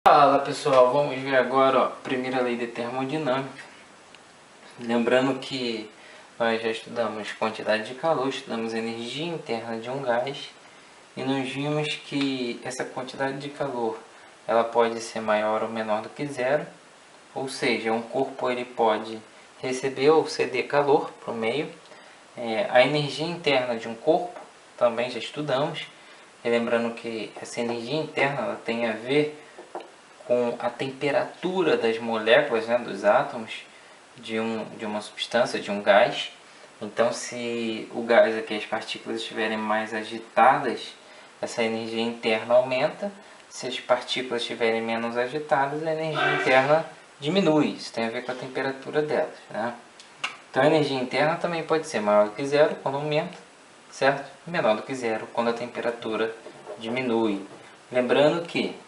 Fala pessoal, vamos ver agora a primeira lei de termodinâmica. Lembrando que nós já estudamos quantidade de calor, estudamos energia interna de um gás e nós vimos que essa quantidade de calor ela pode ser maior ou menor do que zero, ou seja, um corpo ele pode receber ou ceder calor para o meio. A energia interna de um corpo também já estudamos, e lembrando que essa energia interna ela tem a ver com a temperatura das moléculas, né, dos átomos de uma substância, de um gás. Então, se o gás aqui, as partículas estiverem mais agitadas, essa energia interna aumenta. Se as partículas estiverem menos agitadas, a energia interna diminui. Isso tem a ver com a temperatura delas, né? Então, a energia interna também pode ser maior do que zero quando aumenta, certo? Menor do que zero quando a temperatura diminui. Lembrando que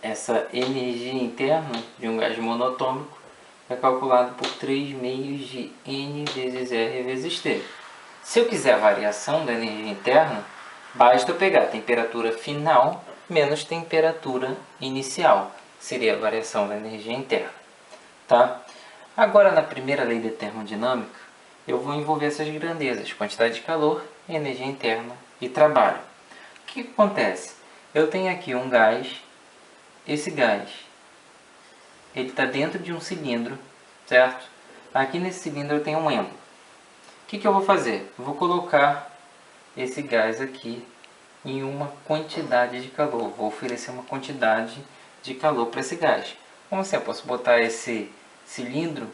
essa energia interna de um gás monatômico é calculada por 3 meios de N vezes R vezes T. Se eu quiser a variação da energia interna, basta eu pegar a temperatura final menos temperatura inicial. Seria a variação da energia interna. Tá? Agora, na primeira lei da termodinâmica, eu vou envolver essas grandezas, quantidade de calor, energia interna e trabalho. O que acontece? Eu tenho aqui um gás. Esse gás, ele está dentro de um cilindro, certo? Aqui nesse cilindro eu tenho um êmbolo. O que eu vou fazer? Eu vou colocar esse gás aqui em uma quantidade de calor. Vou oferecer uma quantidade de calor para esse gás. Como assim? Eu posso botar esse cilindro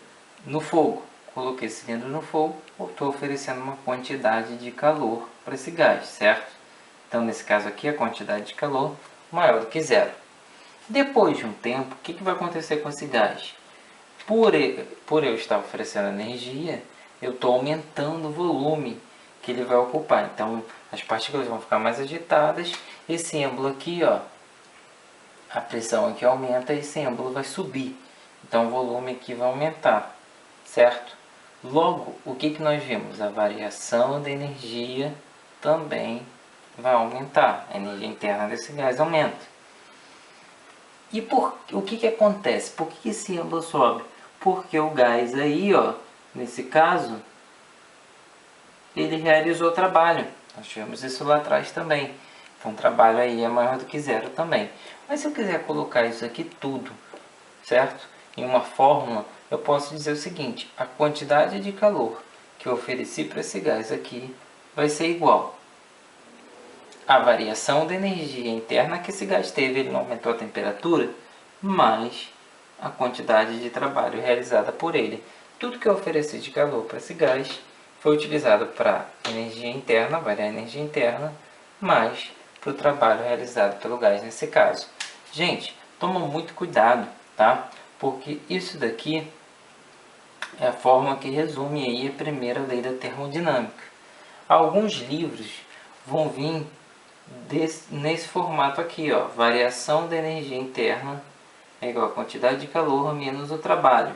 no fogo. Coloquei esse cilindro no fogo, estou oferecendo uma quantidade de calor para esse gás, certo? Então, nesse caso aqui, a quantidade de calor maior do que zero. Depois de um tempo, o que vai acontecer com esse gás? Por eu estar oferecendo energia, eu estou aumentando o volume que ele vai ocupar. Então, as partículas vão ficar mais agitadas. Esse êmbolo aqui, ó, a pressão aqui aumenta e esse êmbolo vai subir. Então, o volume aqui vai aumentar, certo? Logo, o que nós vimos? A variação da energia também vai aumentar. A energia interna desse gás aumenta. E o que acontece? Por que esse êmbolo sobe? Porque o gás aí, ó, nesse caso, ele realizou trabalho. Nós tivemos isso lá atrás também. Então o trabalho aí é maior do que zero também. Mas se eu quiser colocar isso aqui tudo, certo? Em uma fórmula, eu posso dizer o seguinte: a quantidade de calor que eu ofereci para esse gás aqui vai ser igual a variação da energia interna que esse gás teve, ele não aumentou a temperatura, mais a quantidade de trabalho realizada por ele. Tudo que eu ofereci de calor para esse gás foi utilizado para energia interna, variar a energia interna, mais para o trabalho realizado pelo gás nesse caso. Gente, toma muito cuidado, tá? Porque isso daqui é a forma que resume aí a primeira lei da termodinâmica. Alguns livros vão vir nesse formato aqui, ó, variação da energia interna é igual a quantidade de calor menos o trabalho.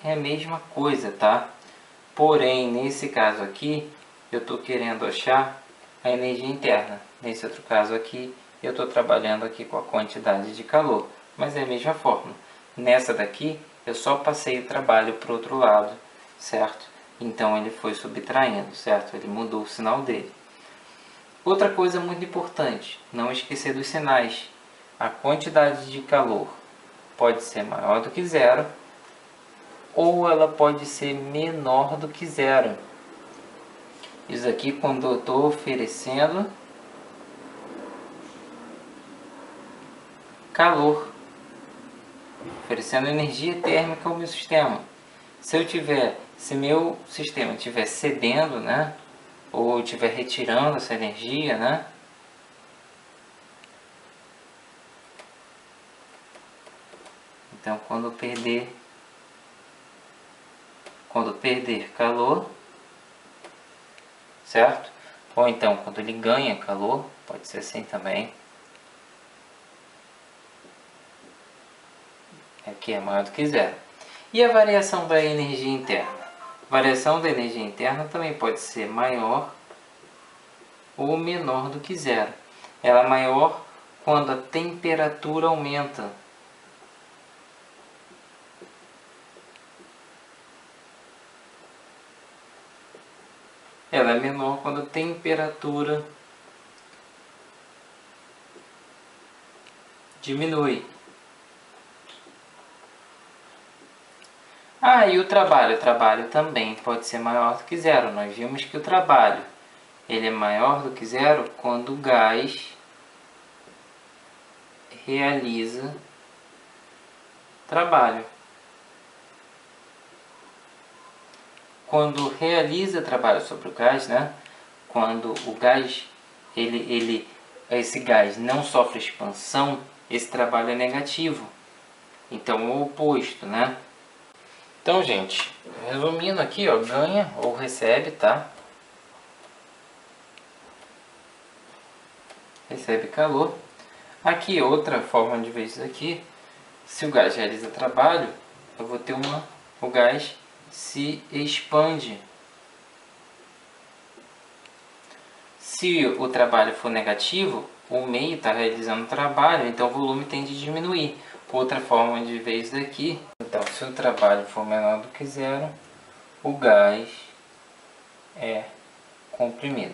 É a mesma coisa, tá? Porém, nesse caso aqui, eu estou querendo achar a energia interna. Nesse outro caso aqui, eu estou trabalhando aqui com a quantidade de calor. Mas é a mesma fórmula. Nessa daqui, eu só passei o trabalho para o outro lado, certo? Então, ele foi subtraindo, certo? Ele mudou o sinal dele. Outra coisa muito importante, não esquecer dos sinais. A quantidade de calor pode ser maior do que zero ou ela pode ser menor do que zero. Isso aqui quando eu estou oferecendo calor, oferecendo energia térmica ao meu sistema. Se meu sistema estiver cedendo, né, ou estiver retirando essa energia, né, então quando perder calor, certo? Ou então quando ele ganha calor, pode ser assim também. Aqui é maior do que zero. E a variação da energia interna? A variação da energia interna também pode ser maior ou menor do que zero. Ela é maior quando a temperatura aumenta. Ela é menor quando a temperatura diminui. Ah, e o trabalho? O trabalho também pode ser maior do que zero. Nós vimos que o trabalho ele é maior do que zero quando o gás realiza trabalho. Quando realiza trabalho sobre o gás, né? Quando o gás, esse gás não sofre expansão, esse trabalho é negativo. Então é o oposto, né? Então, gente, resumindo aqui, ó, ganha ou recebe, tá? Recebe calor. Aqui, outra forma de ver isso aqui, se o gás realiza trabalho, eu vou ter o gás se expande. Se o trabalho for negativo, o meio está realizando trabalho, então o volume tende a diminuir. Outra forma de ver isso daqui, então se o trabalho for menor do que zero, o gás é comprimido.